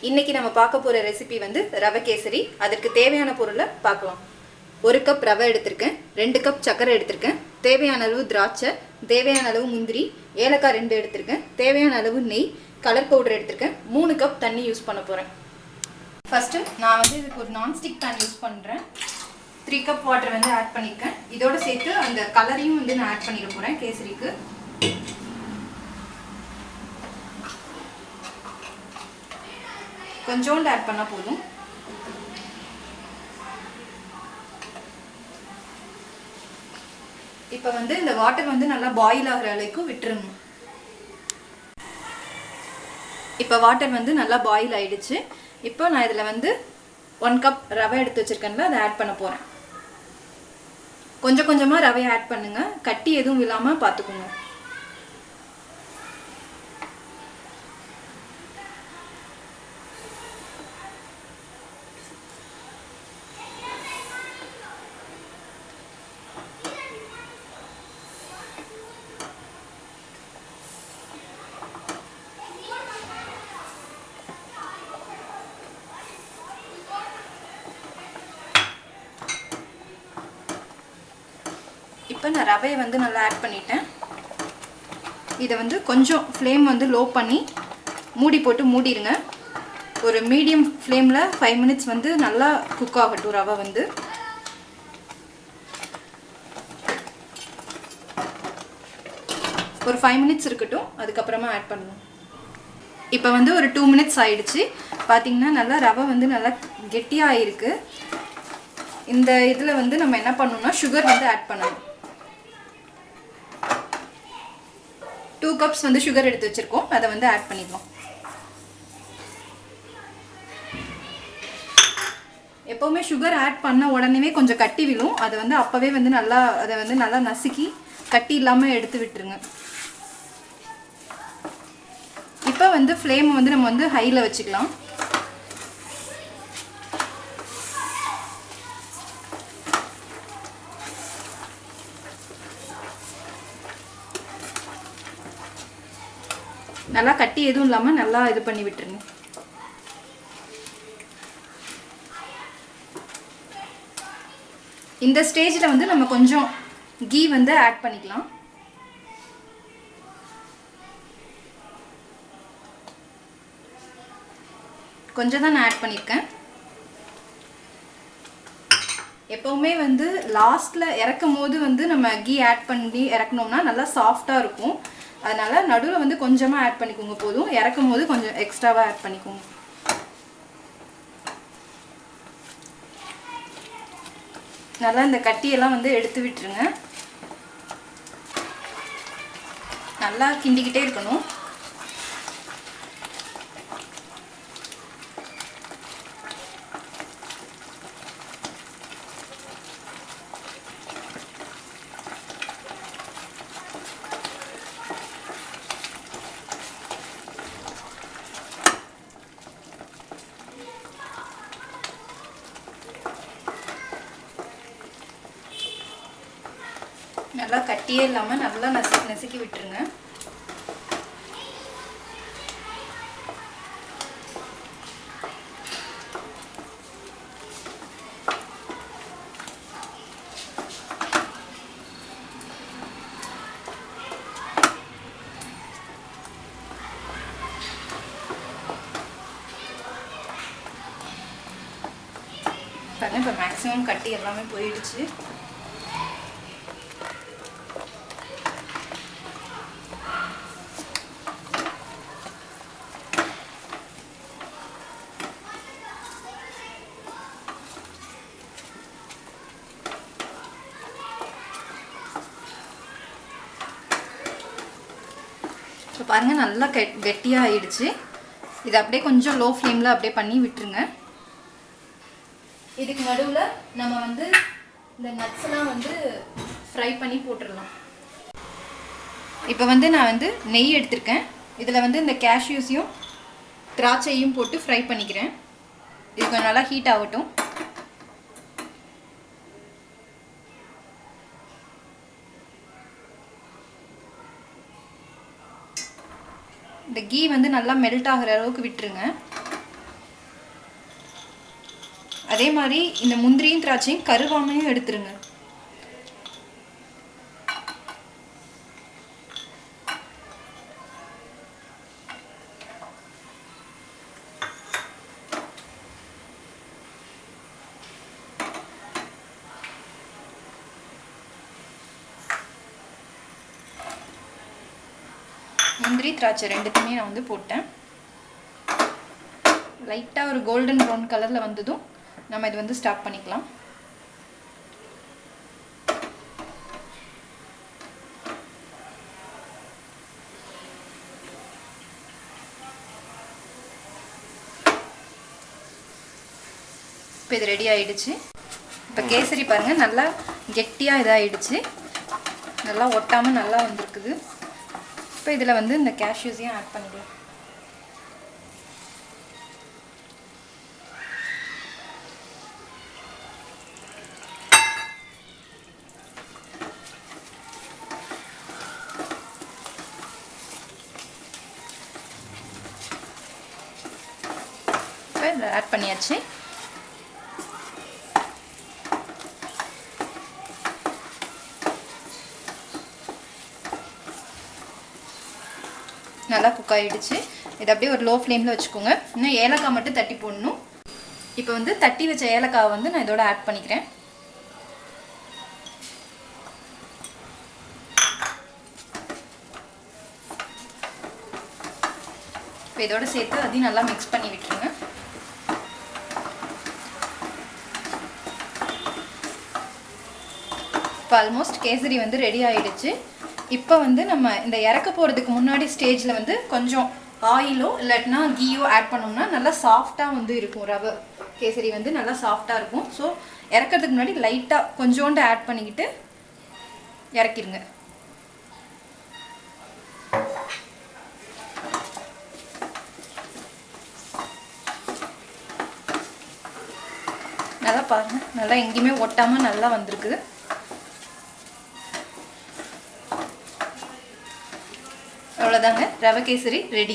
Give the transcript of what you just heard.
இன்னைக்கு நம்ம பார்க்க போற ரெசிபி வந்து ரவை கேசரி. அதற்கு தேவையான பொருளை பார்க்கலாம். 1 கப் ரவை எடுத்திருக்கேன், 2 கப் சர்க்கரை எடுத்திருக்கேன், தேவையான அளவு திராட்சை, தேவையான அளவு முந்திரி, ஏலக்காய் 2 எடுத்திருக்கேன், தேவையான அளவு நெய், கலர் பவுடர் எடுத்திருக்கேன், 3 கப் தண்ணி யூஸ் பண்ண போறேன். ஃபர்ஸ்ட் நான் வந்து இதுக்கு ஒரு நான்ஸ்டிக் பேன் யூஸ் பண்றேன். 3 கப் வாட்டர் வந்து ஆட் பண்ணிருக்கேன். இதோட சேர்த்து அந்த கலரையும் வந்து நான் ஆட் பண்ணிட போறேன் கேசரிக்கு. கொஞ்சோண்டு ஆட் பண்ணா போதும். இப்போ வந்து இந்த வாட்டர் வந்து நல்லா பாயில் ஆகிற அளவுக்கு விட்டுருங்க. இப்போ வாட்டர் வந்து நல்லா பாயில் ஆயிடுச்சு. இப்போ நான் இதில் வந்து 1 கப் ரவை எடுத்து வச்சிருக்கேன்ல, அதை ஆட் பண்ண போகிறேன். கொஞ்சம் கொஞ்சமாக ரவையை ஆட் பண்ணுங்க, கட்டி எதுவும் இல்லாமல் பார்த்துக்கோங்க. இப்போ நான் ரவையை வந்து நல்லா ஆட் பண்ணிட்டேன். இதை வந்து கொஞ்சம் ஃப்ளேம் வந்து லோ பண்ணி மூடி போட்டு மூடிடுங்க. ஒரு மீடியம் ஃப்ளேமில் 5 மினிட்ஸ் வந்து நல்லா குக் ஆகட்டும். ரவை வந்து ஒரு 5 மினிட்ஸ் இருக்கட்டும், அதுக்கப்புறமா ஆட் பண்ணணும். இப்போ வந்து ஒரு 2 மினிட்ஸ் ஆயிடுச்சு. பார்த்தீங்கன்னா நல்லா ரவை வந்து நல்லா கெட்டியாக ஆயிருக்கு. இந்த இதில் வந்து நம்ம என்ன பண்ணணும்னா சுகர் வந்து ஆட் பண்ணணும். 2 கப்ஸ் வந்து சுகர் எடுத்து வச்சிருக்கோம், அதை வந்து ஆட் பண்ணிக்கலாம். எப்போவுமே சுகர் ஆட் பண்ண உடனே கொஞ்சம் கட்டி விழும். அதை வந்து அப்போவே வந்து நல்லா நசுக்கி கட்டி இல்லாமல் எடுத்து விட்டுருங்க. இப்போ வந்து ஃப்ளேம் வந்து நம்ம வந்து ஹையில் வச்சுக்கலாம். நல்லா கட்டி எதுவும் இல்லாமல் நல்லா இது பண்ணி விட்டுருங்க. இந்த ஸ்டேஜில் வந்து நம்ம கொஞ்சம் கீ வந்து ஆட் பண்ணிக்கலாம். கொஞ்சம் தான் நான் ஆட் பண்ணியிருக்கேன். எப்போவுமே வந்து லாஸ்ட்டில் இறக்கும் போது வந்து நம்ம கீ ஆட் பண்ணி இறக்கணும்னா நல்லா சாஃப்டாக இருக்கும். அதனால் நடுவில் வந்து கொஞ்சமாக ஆட் பண்ணிக்கோங்க போதும். இறக்கும் போது கொஞ்சம் எக்ஸ்ட்ராவாக ஆட் பண்ணிக்கோங்க. நல்லா இந்த கட்டியெல்லாம் வந்து எடுத்து விட்டுருங்க. நல்லா கிண்டிக்கிட்டே இருக்கணும். நல்லா கட்டியே இல்லாமல் நல்லா நசுக்கி விட்டுருங்க. பாருங்க, இப்போ மேக்ஸிமம் கட்டி எல்லாமே போயிடுச்சு. இப்போ பாருங்கள் நல்லா கெட்டியாக ஆயிடுச்சு. இது அப்படியே கொஞ்சம் லோ ஃப்ளேமில் அப்படியே பண்ணி விட்டுருங்க. இதுக்கு நடுவில் நம்ம வந்து இந்த நட்ஸ்லாம் வந்து ஃப்ரை பண்ணி போட்டுடலாம். இப்போ வந்து நான் வந்து நெய் எடுத்திருக்கேன். இதில் வந்து இந்த கேஷ்யூஸையும் திராட்சையும் போட்டு ஃப்ரை பண்ணிக்கிறேன். இது கொஞ்சம் நல்லா ஹீட் ஆகட்டும். இந்த கீ வந்து நல்லா மெல்ட் ஆகிற அளவுக்கு விட்டுருங்க. அதே மாதிரி இந்த முந்திரியும் திராட்சையும் கருவாமையும் எடுத்துருங்க. முந்திரி திராட்சை ரெண்டுத்தையுமே நான் வந்து போட்டேன். லைட்டாக ஒரு கோல்டன் ப்ரௌன் கலரில் வந்ததும் நம்ம இது வந்து ஸ்டாப் பண்ணிக்கலாம். இப்போ இது ரெடி ஆகிடுச்சு. இப்போ கேசரி பாருங்கள் நல்லா கெட்டியாக இதாகிடுச்சு, நல்லா ஒட்டாமல் நல்லா வந்திருக்குது. இப்போ இதில் வந்து இந்த கேஷ்யூஸையும் ஆட் பண்ணிக்கலாம். இப்போ இதில் ஆட் பண்ணியாச்சு. நல்லா குக் ஆகிடுச்சு. இது அப்படியே ஒரு லோ ஃப்ளேமில் வச்சுக்கோங்க. இன்னும் ஏலக்காய் மட்டும் தட்டி போடணும். இப்போ வந்து தட்டி வச்ச ஏலக்காவை வந்து நான் இதோட ஆட் பண்ணிக்கிறேன். இப்போ இதோட சேர்த்து அதையும் நல்லா மிக்ஸ் பண்ணி விட்டுருங்க. இப்போ ஆல்மோஸ்ட் கேசரி வந்து ரெடி ஆகிடுச்சு. இப்போ வந்து நம்ம இந்த இறக்க போகிறதுக்கு முன்னாடி ஸ்டேஜில் வந்து கொஞ்சம் ஆயிலோ இல்லாட்டினா கீயோ ஆட் பண்ணோம்னா நல்லா சாஃப்டாக வந்து இருக்கும். ரவை கேசரி வந்து நல்லா சாஃப்டாக இருக்கும். ஸோ இறக்கிறதுக்கு முன்னாடி லைட்டாக கொஞ்சோண்டு ஆட் பண்ணிக்கிட்டு இறக்கிடுங்க. நல்லா பாருங்கள், நல்லா எங்கேயுமே ஒட்டாமல் நல்லா வந்திருக்குது. அவ்வளோதாங்க, ரவை கேசரி ரெடி.